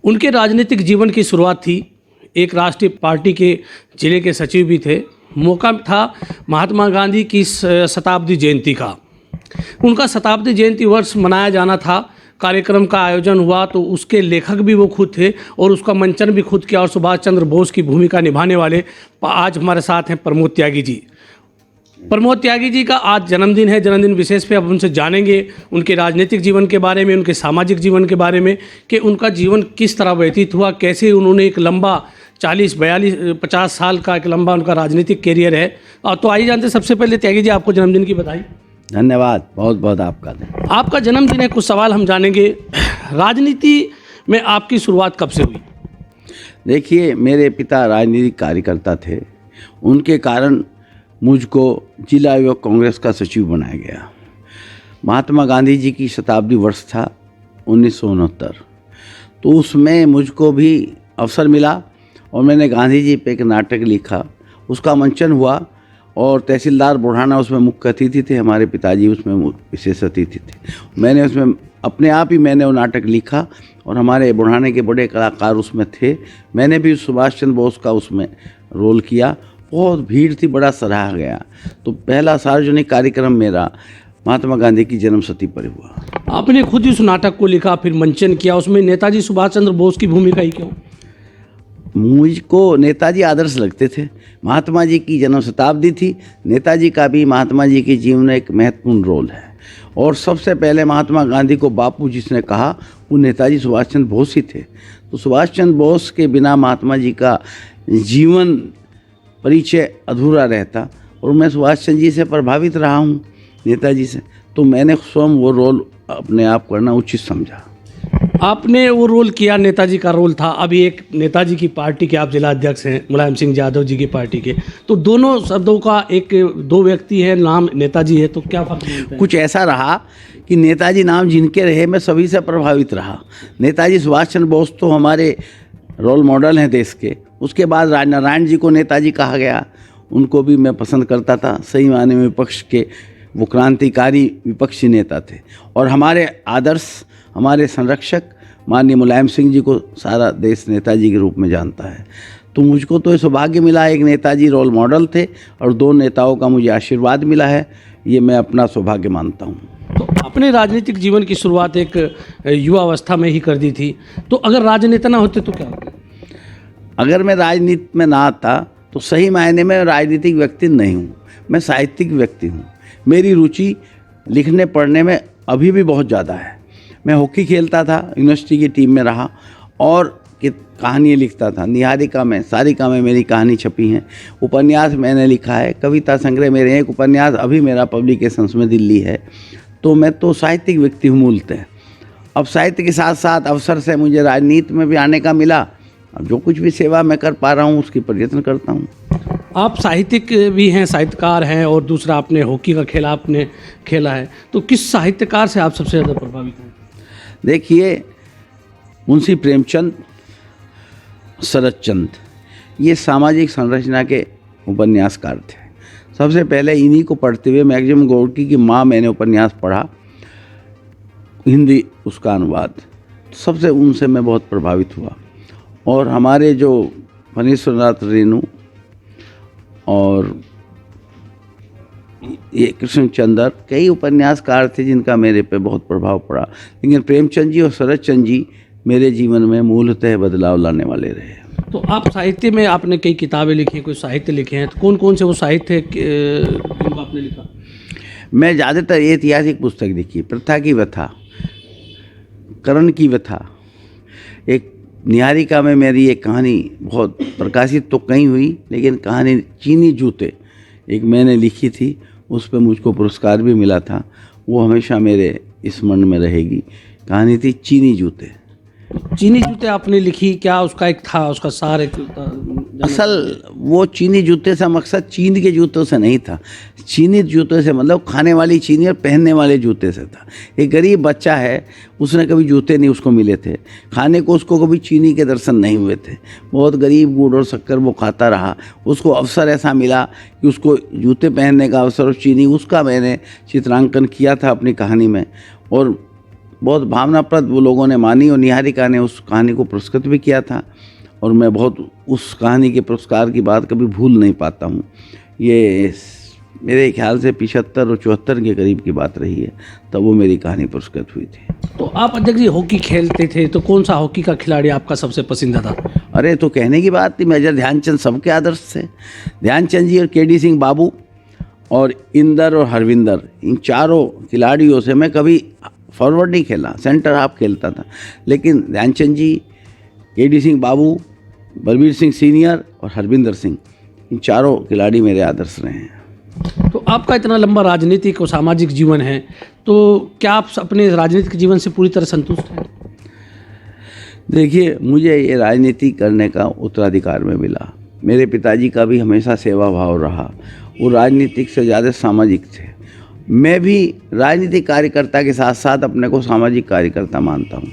उनके राजनीतिक जीवन की शुरुआत थी, एक राष्ट्रीय पार्टी के जिले के सचिव भी थे। मौका था महात्मा गांधी की शताब्दी जयंती का। उनका शताब्दी जयंती वर्ष मनाया जाना था। कार्यक्रम का आयोजन हुआ तो उसके लेखक भी वो खुद थे और उसका मंचन भी खुद किया। और सुभाष चंद्र बोस की भूमिका निभाने वाले आज हमारे साथ हैं प्रमोद त्यागी जी। प्रमोद त्यागी जी का आज जन्मदिन है। जन्मदिन विशेष पे अब उनसे जानेंगे उनके राजनीतिक जीवन के बारे में, उनके सामाजिक जीवन के बारे में, कि उनका जीवन किस तरह व्यतीत हुआ, कैसे उन्होंने एक लंबा 40-42-50 साल का एक लंबा उनका राजनीतिक कैरियर है। तो आइए जानते, सबसे पहले त्यागी जी आपको जन्मदिन की बधाई। धन्यवाद, बहुत बहुत आपका जन्मदिन है, कुछ सवाल हम जानेंगे। राजनीति में आपकी शुरुआत कब से हुई? देखिए, मेरे पिता राजनीतिक कार्यकर्ता थे। उनके कारण मुझको जिला युवक कांग्रेस का सचिव बनाया गया। महात्मा गांधी जी की शताब्दी वर्ष था 1969, तो उसमें मुझको भी अवसर मिला और मैंने गांधी जी पे एक नाटक लिखा। उसका मंचन हुआ और तहसीलदार बुढ़ाना उसमें मुख्य अतिथि थे, हमारे पिताजी उसमें विशेष अतिथि थे। मैंने उसमें अपने आप ही मैंने वो नाटक लिखा और हमारे बुढ़ाने के बड़े कलाकार उसमें थे। मैंने भी सुभाष चंद्र बोस का उसमें रोल किया। बहुत भीड़ थी, बड़ा सराहा गया। तो पहला सार्वजनिक कार्यक्रम मेरा महात्मा गांधी की जन्मशती पर हुआ। आपने खुद ही उस नाटक को लिखा, फिर मंचन किया, उसमें नेताजी सुभाष चंद्र बोस की भूमिका ही क्यों? मुझको नेताजी आदर्श लगते थे। महात्मा जी की जन्म शताब्दी थी। नेताजी का भी महात्मा जी के जीवन में एक महत्वपूर्ण रोल है। और सबसे पहले महात्मा गांधी को बापू जिसने कहा वो नेताजी सुभाष चंद्र बोस ही थे। तो सुभाष चंद्र बोस के बिना महात्मा जी का जीवन परिचय अधूरा रहता। और मैं सुभाष चंद्र जी से प्रभावित रहा हूँ, नेताजी से, तो मैंने स्वयं वो रोल अपने आप करना उचित समझा। आपने वो रोल किया, नेताजी का रोल था। अभी एक नेताजी की पार्टी के आप जिला अध्यक्ष हैं, मुलायम सिंह यादव जी की पार्टी के, तो दोनों शब्दों का एक दो व्यक्ति है, नाम नेताजी है, तो क्या फर्क है? कुछ ऐसा रहा कि नेताजी नाम जिनके रहे मैं सभी से प्रभावित रहा। नेताजी सुभाष चंद्र बोस तो हमारे रोल मॉडल हैं देश के। उसके बाद राजनारायण जी को नेताजी कहा गया, उनको भी मैं पसंद करता था। सही मायने में विपक्ष के वो क्रांतिकारी विपक्षी नेता थे। और हमारे आदर्श, हमारे संरक्षक माननीय मुलायम सिंह जी को सारा देश नेताजी के रूप में जानता है। तो मुझको तो ये सौभाग्य मिला, एक नेताजी रोल मॉडल थे और दो नेताओं का मुझे आशीर्वाद मिला है। ये मैं अपना सौभाग्य मानता हूँ। तो अपने राजनीतिक जीवन की शुरुआत एक युवा अवस्था में ही कर दी थी, तो अगर राजनेता ना होते तो क्या होता? अगर मैं राजनीति में ना आता तो सही मायने में राजनीतिक व्यक्ति नहीं हूँ, मैं साहित्यिक व्यक्ति हूँ। मेरी रुचि लिखने पढ़ने में अभी भी बहुत ज़्यादा है। मैं हॉकी खेलता था, यूनिवर्सिटी की टीम में रहा और कहानियाँ लिखता था। निहारिका में, सारिका में मेरी कहानी छपी हैं। उपन्यास मैंने लिखा है, कविता संग्रह मेरे, एक उपन्यास अभी मेरा पब्लिकेशंस में दिल्ली है। तो मैं तो साहित्यिक व्यक्ति हूँ मूलतः। अब साहित्य के साथ साथ अवसर से मुझे राजनीति में भी आने का मिला। अब जो कुछ भी सेवा मैं कर पा रहा हूँ उसकी प्रयत्न करता हूँ। आप साहित्यिक भी हैं, साहित्यकार हैं, और दूसरा आपने हॉकी का खेल आपने खेला है, तो किस साहित्यकार से आप सबसे ज़्यादा प्रभावित हैं? देखिए, मुंशी प्रेमचंद, शरद चंद्र, ये सामाजिक संरचना के उपन्यासकार थे। सबसे पहले इन्हीं को पढ़ते हुए मैक्सिम गोर्की की माँ मैंने उपन्यास पढ़ा, हिंदी उसका अनुवाद, सबसे उनसे मैं बहुत प्रभावित हुआ। और हमारे जो फणीश्वरनाथ रेणु और ये कृष्णचंद्र, कई उपन्यासकार थे जिनका मेरे पे बहुत प्रभाव पड़ा। लेकिन प्रेमचंद जी और शरद चंद्र जी मेरे जीवन में मूलतः बदलाव लाने वाले रहे। तो आप साहित्य में आपने कई किताबें लिखी हैं, कोई साहित्य लिखे हैं, तो कौन कौन से वो साहित्य जिनको आपने लिखा? मैं ज़्यादातर ऐतिहासिक पुस्तक लिखी, प्रथा की व्यथा, करण की व्यथा। एक निहारिका में मेरी एक कहानी बहुत प्रकाशित तो कहीं हुई, लेकिन कहानी चीनी जूते एक मैंने लिखी थी, उस पर मुझको पुरस्कार भी मिला था। वो हमेशा मेरे स्मरण में रहेगी। कहानी थी चीनी जूते। चीनी जूते आपने लिखी, क्या उसका एक था, उसका सार एक असल वो चीनी जूते से मकसद चीन के जूतों से नहीं था। चीनी जूते से मतलब खाने वाली चीनी और पहनने वाले जूते से था। एक गरीब बच्चा है, उसने कभी जूते नहीं उसको मिले थे खाने को, उसको कभी चीनी के दर्शन नहीं हुए थे। बहुत गरीब गुड़ और शक्कर वो खाता रहा। उसको अवसर ऐसा मिला कि उसको जूते पहनने का अवसर और चीनी, उसका मैंने चित्रांकन किया था अपनी कहानी में। और बहुत भावनाप्रद वो लोगों ने मानी और निहारिका ने उस कहानी को पुरस्कृत भी किया था और मैं बहुत उस कहानी के पुरस्कार की बात कभी भूल नहीं पाता हूँ। ये मेरे ख्याल से 75 और 74 के करीब की बात रही है, तब वो मेरी कहानी पुरस्कृत हुई थी। तो आप अध्यक्ष जी हॉकी खेलते थे, तो कौन सा हॉकी का खिलाड़ी आपका सबसे पसंदीदा था? अरे तो कहने की बात थी, मेजर ध्यानचंद सबके आदर्श थे। ध्यानचंद जी और केडी सिंह बाबू और इंदर और हरविंदर, इन चारों खिलाड़ियों से मैं कभी फॉरवर्ड नहीं खेला, सेंटर हाफ खेलता था। लेकिन ध्यानचंद जी, केडी सिंह बाबू, बलबीर सिंह सीनियर और हरविंदर सिंह, इन चारों खिलाड़ी मेरे आदर्श रहे हैं। तो आपका इतना लंबा राजनीतिक और सामाजिक जीवन है, तो क्या आप अपने राजनीतिक जीवन से पूरी तरह संतुष्ट हैं? देखिए, मुझे ये राजनीति करने का उत्तराधिकार में मिला। मेरे पिताजी का भी हमेशा सेवा भाव रहा, वो राजनीतिक से ज़्यादा सामाजिक थे। मैं भी राजनीतिक कार्यकर्ता के साथ साथ अपने को सामाजिक कार्यकर्ता मानता हूँ।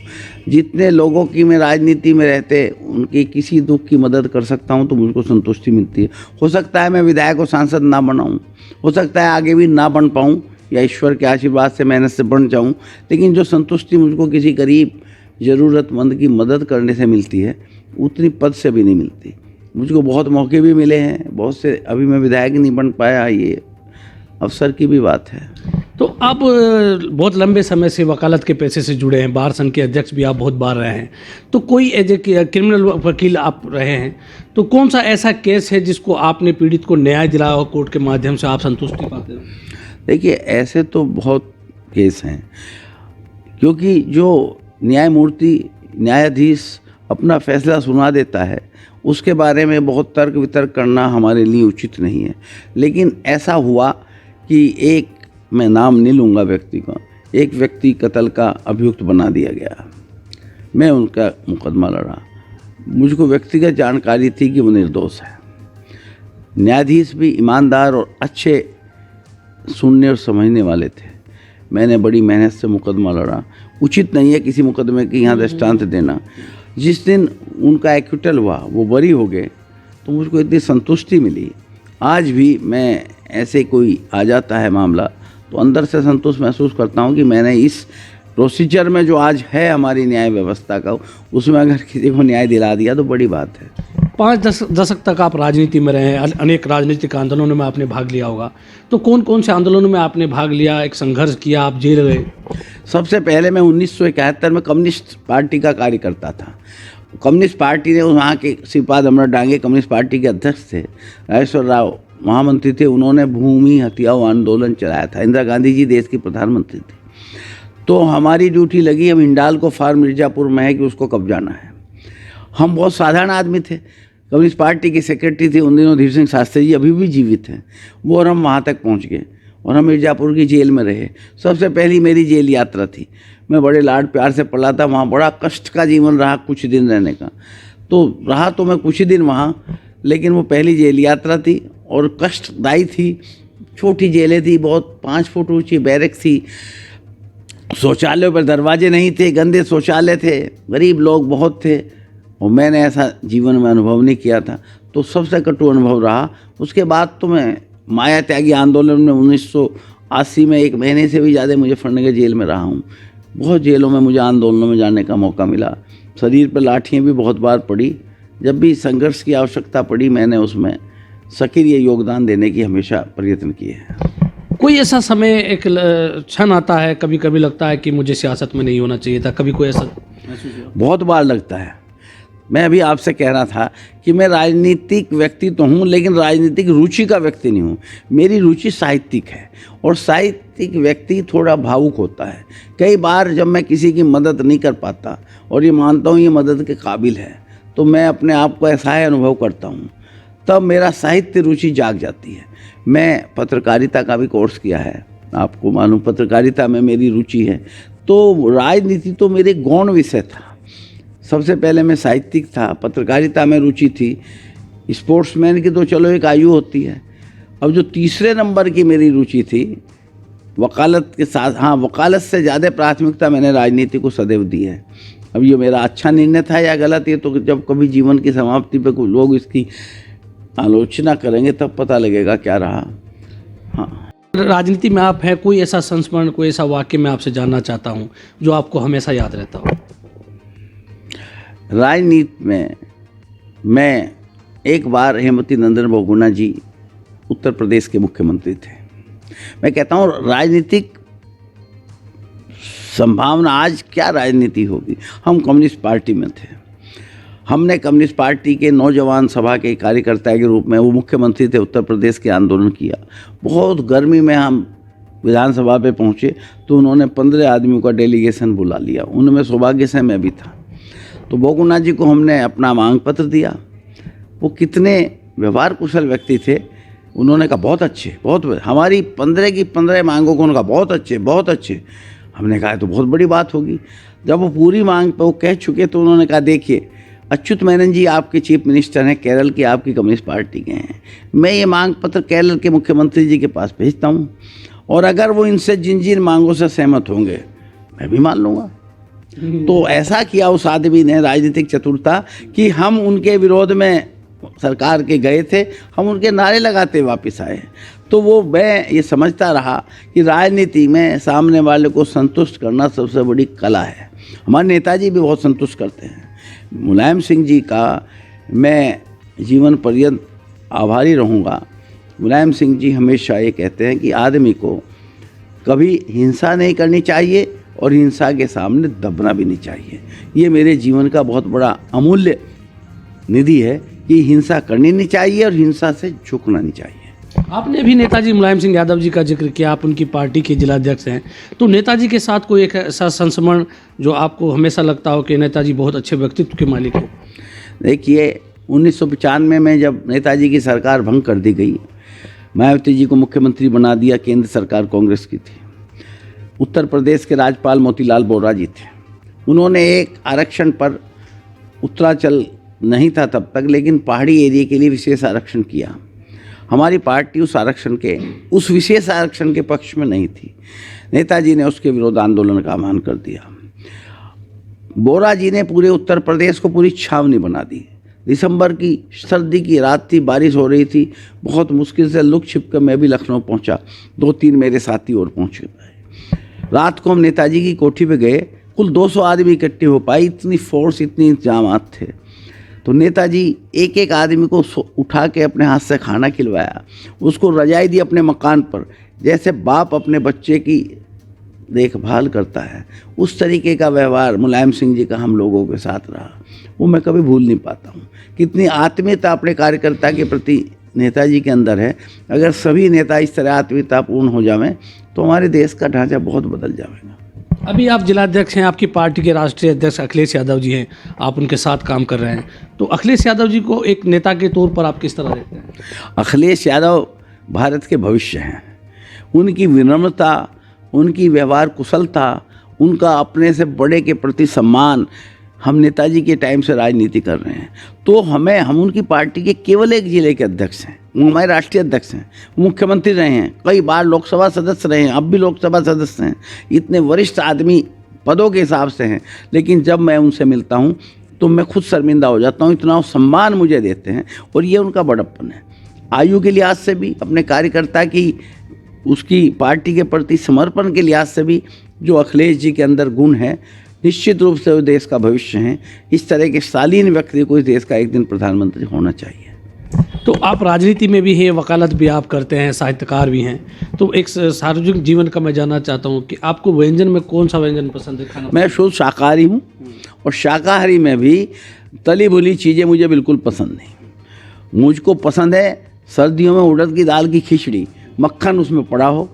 जितने लोगों की मैं राजनीति में रहते उनके किसी दुख की मदद कर सकता हूँ तो मुझको संतुष्टि मिलती है। हो सकता है मैं विधायक और सांसद ना बनाऊँ, हो सकता है आगे भी ना बन पाऊँ या ईश्वर के आशीर्वाद से मेहनत से बन जाऊँ, लेकिन जो संतुष्टि मुझको किसी गरीब ज़रूरतमंद की मदद करने से मिलती है उतनी पद से भी नहीं मिलती। मुझको बहुत मौके भी मिले हैं, बहुत से, अभी मैं विधायक नहीं बन पाया, ये अवसर की भी बात है। तो आप बहुत लंबे समय से वकालत के पेशे से जुड़े हैं, बार संघ के अध्यक्ष भी आप बहुत बार रहे हैं, तो कोई एज ए क्रिमिनल वकील आप रहे हैं, तो कौन सा ऐसा केस है जिसको आपने पीड़ित को न्याय दिलाया हो कोर्ट के माध्यम से, आप संतुष्टि पाते हो? देखिए, ऐसे तो बहुत केस हैं, क्योंकि जो न्यायमूर्ति, न्यायाधीश अपना फैसला सुना देता है उसके बारे में बहुत तर्क वितर्क करना हमारे लिए उचित नहीं है। लेकिन ऐसा हुआ कि एक, मैं नाम नहीं लूँगा व्यक्ति का, एक व्यक्ति कत्ल का अभियुक्त बना दिया गया। मैं उनका मुकदमा लड़ा, मुझको व्यक्तिगत जानकारी थी कि वो निर्दोष है। न्यायाधीश भी ईमानदार और अच्छे सुनने और समझने वाले थे। मैंने बड़ी मेहनत से मुकदमा लड़ा। उचित नहीं है किसी मुकदमे की यहाँ दृष्टांत देना। जिस दिन उनका एक्विटल हुआ, वो बरी हो गए, तो मुझको इतनी संतुष्टि मिली। आज भी मैं ऐसे कोई आ जाता है मामला तो अंदर से संतुष्ट महसूस करता हूँ कि मैंने इस प्रोसीजर में जो आज है हमारी न्याय व्यवस्था का, उसमें अगर किसी को न्याय दिला दिया तो बड़ी बात है। 5 दशक तक आप राजनीति में रहे हैं, अनेक राजनीतिक आंदोलनों में आपने भाग लिया होगा, तो कौन कौन से आंदोलनों में आपने भाग लिया, एक संघर्ष किया, आप जेल गए? सबसे पहले मैं 1971 में कम्युनिस्ट पार्टी का कार्यकर्ता था। कम्युनिस्ट पार्टी ने, वहाँ के श्रीपाद अमर डांगे कम्युनिस्ट पार्टी के अध्यक्ष थे, राजेश्वर राव महामंत्री थे, उन्होंने भूमि हत्याओं आंदोलन चलाया था। इंदिरा गांधी जी देश की प्रधानमंत्री थी। तो हमारी ड्यूटी लगी, हम हिंडाल्को फार्म मिर्ज़ापुर में है कि उसको कब्जाना है। हम बहुत साधारण आदमी थे, कम्युनिस्ट पार्टी के सेक्रेटरी थे उन दिनों धीर सिंह शास्त्री जी, अभी भी जीवित हैं वो, और हम वहाँ तक पहुँच गए और हम मिर्ज़ापुर की जेल में रहे। सबसे पहली मेरी जेल यात्रा थी। मैं बड़े लाड प्यार से पला था, वहाँ बड़ा कष्ट का जीवन रहा कुछ दिन रहने का। तो रहा तो मैं कुछ ही दिन वहाँ, लेकिन वो पहली जेल यात्रा थी और कष्टदायी थी। छोटी जेलें थी, बहुत 5 फुट ऊँची बैरक थी, शौचालयों पर दरवाजे नहीं थे, गंदे शौचालय थे, गरीब लोग बहुत थे और मैंने ऐसा जीवन में अनुभव नहीं किया था। तो सबसे कटु अनुभव रहा। उसके बाद तो मैं माया त्यागी आंदोलन में 1980 में 1 महीने से भी ज़्यादा मुजफ्फरनगर जेल में रहा हूँ। बहुत जेलों में मुझे आंदोलनों में जाने का मौका मिला। शरीर पर लाठियाँ भी बहुत बार पड़ी। जब भी संघर्ष की आवश्यकता पड़ी मैंने उसमें सक्रिय योगदान देने की हमेशा प्रयत्न किए हैं। कोई ऐसा समय, एक क्षण आता है, कभी कभी लगता है कि मुझे सियासत में नहीं होना चाहिए था, कभी कोई ऐसा? बहुत बार लगता है। मैं अभी आपसे कह रहा था कि मैं राजनीतिक व्यक्ति तो हूँ, लेकिन राजनीतिक रुचि का व्यक्ति नहीं हूँ। मेरी रुचि साहित्यिक है और साहित्यिक व्यक्ति थोड़ा भावुक होता है। कई बार जब मैं किसी की मदद नहीं कर पाता और ये मानता हूँ ये मदद के काबिल है, तो मैं अपने आप को असहाय अनुभव करता हूँ, तब मेरा साहित्य रुचि जाग जाती है। मैं पत्रकारिता का भी कोर्स किया है, आपको मालूम, पत्रकारिता में मेरी रुचि है। तो राजनीति तो मेरे गौण विषय था। सबसे पहले मैं साहित्यिक था, पत्रकारिता में रुचि थी। स्पोर्ट्समैन की तो चलो एक आयु होती है। अब जो तीसरे नंबर की मेरी रुचि थी वकालत के साथ, हाँ, वकालत से ज़्यादा प्राथमिकता मैंने राजनीति को सदैव दी है। अब ये मेरा अच्छा निर्णय था या गलत, ये तो जब कभी जीवन की समाप्ति पे कुछ लोग इसकी आलोचना करेंगे तब पता लगेगा क्या रहा। हाँ। राजनीति में आप हैं, कोई ऐसा संस्मरण, कोई ऐसा वाक्य मैं आपसे जानना चाहता हूँ जो आपको हमेशा याद रहता हो। राजनीति में मैं एक बार हेमवती नंदन बहुगुणा जी उत्तर प्रदेश के मुख्यमंत्री थे। मैं कहता हूँ राजनीतिक संभावना आज क्या राजनीति होगी। हम कम्युनिस्ट पार्टी में थे, हमने कम्युनिस्ट पार्टी के नौजवान सभा के कार्यकर्ता के रूप में, वो मुख्यमंत्री थे उत्तर प्रदेश के, आंदोलन किया। बहुत गर्मी में हम विधानसभा पे पहुँचे तो उन्होंने 15 आदमियों का डेलीगेशन बुला लिया, उनमें सौभाग्य से मैं भी था। तो बहुगुणा जी को हमने अपना मांग पत्र दिया। वो कितने व्यवहार कुशल व्यक्ति थे, उन्होंने कहा बहुत अच्छे, हमारी 15 की 15 मांगों को उन्होंने कहा बहुत अच्छे, बहुत अच्छे। हमने कहा तो बहुत बड़ी बात होगी। जब वो पूरी मांग पर वो कह चुके तो उन्होंने कहा देखिए अच्युत मेनन जी आपके चीफ मिनिस्टर हैं, केरल की आपकी कम्युनिस्ट पार्टी के हैं, मैं ये मांग पत्र केरल के मुख्यमंत्री जी के पास भेजता हूँ और अगर वो इनसे जिन जिन मांगों से सहमत होंगे मैं भी मान लूँगा। तो ऐसा किया उस आदमी ने, राजनीतिक चतुरता, कि हम उनके विरोध में सरकार के गए थे, हम उनके नारे लगाते वापस आए। तो वो मैं ये समझता रहा कि राजनीति में सामने वाले को संतुष्ट करना सबसे बड़ी कला है। हमारे नेताजी भी बहुत संतुष्ट करते हैं। मुलायम सिंह जी का मैं जीवन पर्यंत आभारी रहूँगा। मुलायम सिंह जी हमेशा ये कहते हैं कि आदमी को कभी हिंसा नहीं करनी चाहिए और हिंसा के सामने दबना भी नहीं चाहिए। ये मेरे जीवन का बहुत बड़ा अमूल्य निधि है कि हिंसा करनी नहीं चाहिए और हिंसा से झुकना नहीं चाहिए। आपने भी नेताजी मुलायम सिंह यादव जी का जिक्र किया, आप उनकी पार्टी के जिलाध्यक्ष हैं, तो नेताजी के साथ कोई एक ऐसा संस्मरण जो आपको हमेशा लगता हो कि नेताजी बहुत अच्छे व्यक्तित्व के मालिक हैं? देखिए 1995 में जब नेताजी की सरकार भंग कर दी गई, मायावती जी को मुख्यमंत्री बना दिया, केंद्र सरकार कांग्रेस की थी। उत्तर प्रदेश के राज्यपाल मोतीलाल वोरा जी थे। उन्होंने एक आरक्षण पर, उत्तरांचल नहीं था तब तक, लेकिन पहाड़ी एरिया के लिए विशेष आरक्षण किया। हमारी पार्टी उस विशेष आरक्षण के पक्ष में नहीं थी। नेताजी ने उसके विरोध आंदोलन का आह्वान कर दिया। वोरा जी ने पूरे उत्तर प्रदेश को पूरी छावनी बना दी। दिसंबर की सर्दी की रात थी, बारिश हो रही थी, बहुत मुश्किल से लुक छिप कर मैं भी लखनऊ पहुंचा, 2-3 मेरे साथी और पहुंचे। रात को हम नेताजी की कोठी पे गए, कुल 200 आदमी इकट्ठे हो पाए, इतनी फोर्स, इतनी इंतजामात थे। तो नेताजी एक एक आदमी को उठा के अपने हाथ से खाना खिलवाया, उसको रजाई दी अपने मकान पर, जैसे बाप अपने बच्चे की देखभाल करता है। उस तरीके का व्यवहार मुलायम सिंह जी का हम लोगों के साथ रहा, वो मैं कभी भूल नहीं पाता हूँ। कितनी आत्मीयता अपने कार्यकर्ता के प्रति नेताजी के अंदर है। अगर सभी नेता इस तरह आत्मीयतापूर्ण हो जाएं तो हमारे देश का ढांचा बहुत बदल जाएगा। अभी आप जिलाध्यक्ष हैं, आपकी पार्टी के राष्ट्रीय अध्यक्ष अखिलेश यादव जी हैं, आप उनके साथ काम कर रहे हैं, तो अखिलेश यादव जी को एक नेता के तौर पर आप किस तरह देखते हैं? अखिलेश यादव भारत के भविष्य हैं। उनकी विनम्रता, उनकी व्यवहार कुशलता, उनका अपने से बड़े के प्रति सम्मान, हम नेताजी के टाइम से राजनीति कर रहे हैं। तो हम उनकी पार्टी के केवल एक जिले के अध्यक्ष हैं, वो हमारे राष्ट्रीय अध्यक्ष हैं, मुख्यमंत्री रहे हैं, कई बार लोकसभा सदस्य रहे हैं, अब भी लोकसभा सदस्य हैं, इतने वरिष्ठ आदमी पदों के हिसाब से हैं। लेकिन जब मैं उनसे मिलता हूँ तो मैं खुद शर्मिंदा हो जाता हूँ, इतना सम्मान मुझे देते हैं और ये उनका बड़प्पन है। आयु के लिहाज से भी, अपने कार्यकर्ता की, उसकी पार्टी के प्रति समर्पण के लिहाज से भी जो अखिलेश जी के अंदर गुण है, निश्चित रूप से वो देश का भविष्य हैं। इस तरह के शालीन व्यक्ति को इस देश का एक दिन प्रधानमंत्री होना चाहिए। तो आप राजनीति में भी हैं, वकालत भी आप करते हैं, साहित्यकार भी हैं, तो एक सार्वजनिक जीवन का मैं जानना चाहता हूँ कि आपको व्यंजन में कौन सा व्यंजन पसंद है खाना? मैं शुद्ध शाकाहारी हूँ और शाकाहारी में भी तली भुनी चीज़ें मुझे बिल्कुल पसंद नहीं। मुझको पसंद है सर्दियों में उड़द की दाल की खिचड़ी, मक्खन उसमें पड़ा हो,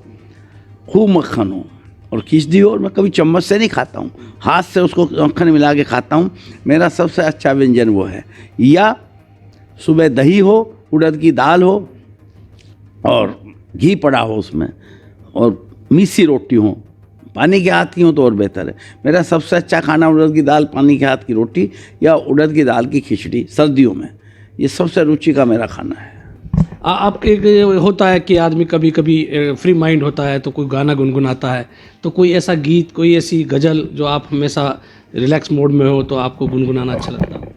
खूब मक्खन हो और खिचड़ी हो, और मैं कभी चम्मच से नहीं खाता हूँ, हाथ से उसको मक्खन मिला के खाता हूँ। मेरा सबसे अच्छा व्यंजन वो है। या सुबह दही हो, उड़द की दाल हो और घी पड़ा हो उसमें, और मीसी रोटी हो, पानी के हाथ की हो तो और बेहतर है। मेरा सबसे अच्छा खाना उड़द की दाल, पानी के हाथ की रोटी या उड़द की दाल की खिचड़ी सर्दियों में, ये सबसे रुचि का मेरा खाना है। आपके होता है कि आदमी कभी कभी फ्री माइंड होता है तो कोई गाना गुनगुनाता है, तो कोई ऐसा गीत, कोई ऐसी गज़ल जो आप हमेशा रिलैक्स मोड में हो तो आपको गुनगुनाना अच्छा लगता है?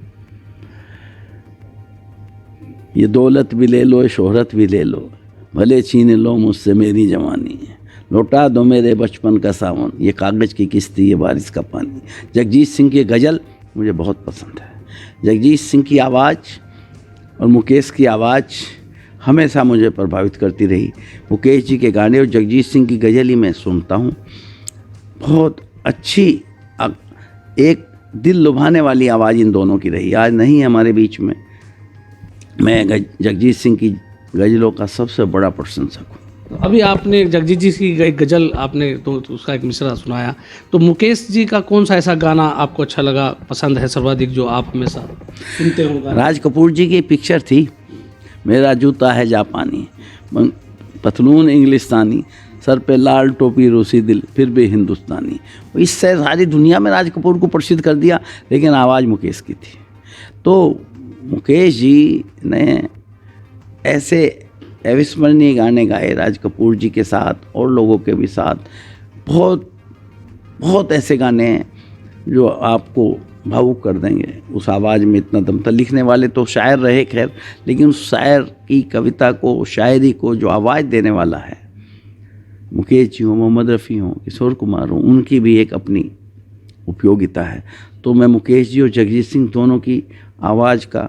ये दौलत भी ले लो, शोहरत भी ले लो, भले छीन लो मुझसे मेरी जवानी, लौटा दो मेरे बचपन का सावन, ये कागज़ की किश्ती ये बारिश का पानी। जगजीत सिंह की गज़ल मुझे बहुत पसंद है। जगजीत सिंह की आवाज़ और मुकेश की आवाज़ हमेशा मुझे प्रभावित करती रही। मुकेश जी के गाने और जगजीत सिंह की गज़ल ही मैं सुनता हूँ। बहुत अच्छी एक दिल लुभाने वाली आवाज़ इन दोनों की रही। आज नहीं है हमारे बीच में। मैं जगजीत सिंह की गज़लों का सबसे बड़ा प्रशंसक हूँ। अभी आपने जगजीत जी की एक गज़ल आपने तो उसका एक मिसरा सुनाया, तो मुकेश जी का कौन सा ऐसा गाना आपको अच्छा लगा, पसंद है सर्वाधिक, जो आप हमेशा सुनते हो? राज कपूर जी की पिक्चर थी मेरा जूता है जापानी, पतलून इंग्लिस्तानी, सर पे लाल टोपी रूसी दिल फिर भी हिंदुस्तानी। इससे सारी दुनिया में राज कपूर को प्रसिद्ध कर दिया, लेकिन आवाज़ मुकेश की थी। तो मुकेश जी ने ऐसे अविस्मरणीय गाने गाए राज कपूर जी के साथ और लोगों के भी साथ। बहुत बहुत ऐसे गाने हैं जो आपको भावुक कर देंगे। उस आवाज़ में इतना दम था। लिखने वाले तो शायर रहे खैर, लेकिन उस शायर की कविता को, शायरी को जो आवाज़ देने वाला है, मुकेश जी हों, मोहम्मद रफ़ी हों, किशोर कुमार हों, उनकी भी एक अपनी उपयोगिता है। तो मैं मुकेश जी और जगजीत सिंह दोनों की आवाज़ का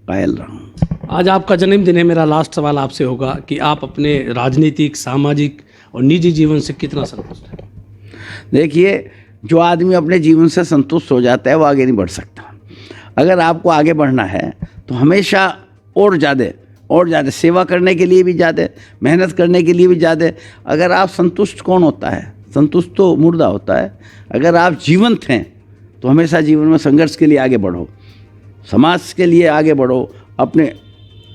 कायल रहा हूँ। आज आपका जन्मदिन है। मेरा लास्ट सवाल आपसे होगा कि आप अपने राजनीतिक, सामाजिक और निजी जीवन से कितना संतुष्ट हैं? देखिए, जो आदमी अपने जीवन से संतुष्ट हो जाता है वो आगे नहीं बढ़ सकता। अगर आपको आगे बढ़ना है तो हमेशा और ज़्यादा सेवा करने के लिए भी ज़्यादा, मेहनत करने के लिए भी ज़्यादा। अगर आप संतुष्ट, कौन होता है? संतुष्ट तो मुर्दा होता है। अगर आप जीवंत हैं तो हमेशा जीवन में संघर्ष के लिए आगे बढ़ो, समाज के लिए आगे बढ़ो, अपने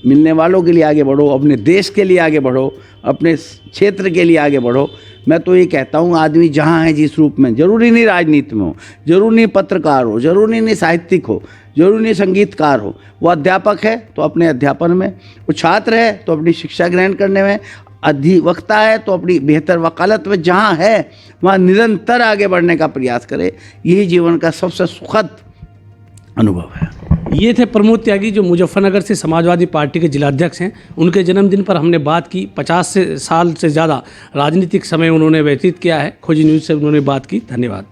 मिलने वालों के लिए आगे बढ़ो, अपने देश के लिए आगे बढ़ो, अपने क्षेत्र के लिए आगे बढ़ो। मैं तो ये कहता हूँ, आदमी जहाँ है जिस रूप में, जरूरी नहीं राजनीति में हो, जरूरी नहीं पत्रकार हो, जरूरी नहीं साहित्यिक हो, जरूरी नहीं संगीतकार हो। वो अध्यापक है तो अपने अध्यापन में, वो छात्र है तो अपनी शिक्षा ग्रहण करने में, अधिवक्ता है तो अपनी बेहतर वकालत में, जहाँ है वहाँ निरंतर आगे बढ़ने का प्रयास करे। यही जीवन का सबसे सुखद अनुभव है। ये थे प्रमोद त्यागी, जो मुजफ्फरनगर से समाजवादी पार्टी के जिलाध्यक्ष हैं। उनके जन्मदिन पर हमने बात की। 50 साल से ज़्यादा राजनीतिक समय उन्होंने व्यतीत किया है। खोजी न्यूज़ से उन्होंने बात की। धन्यवाद।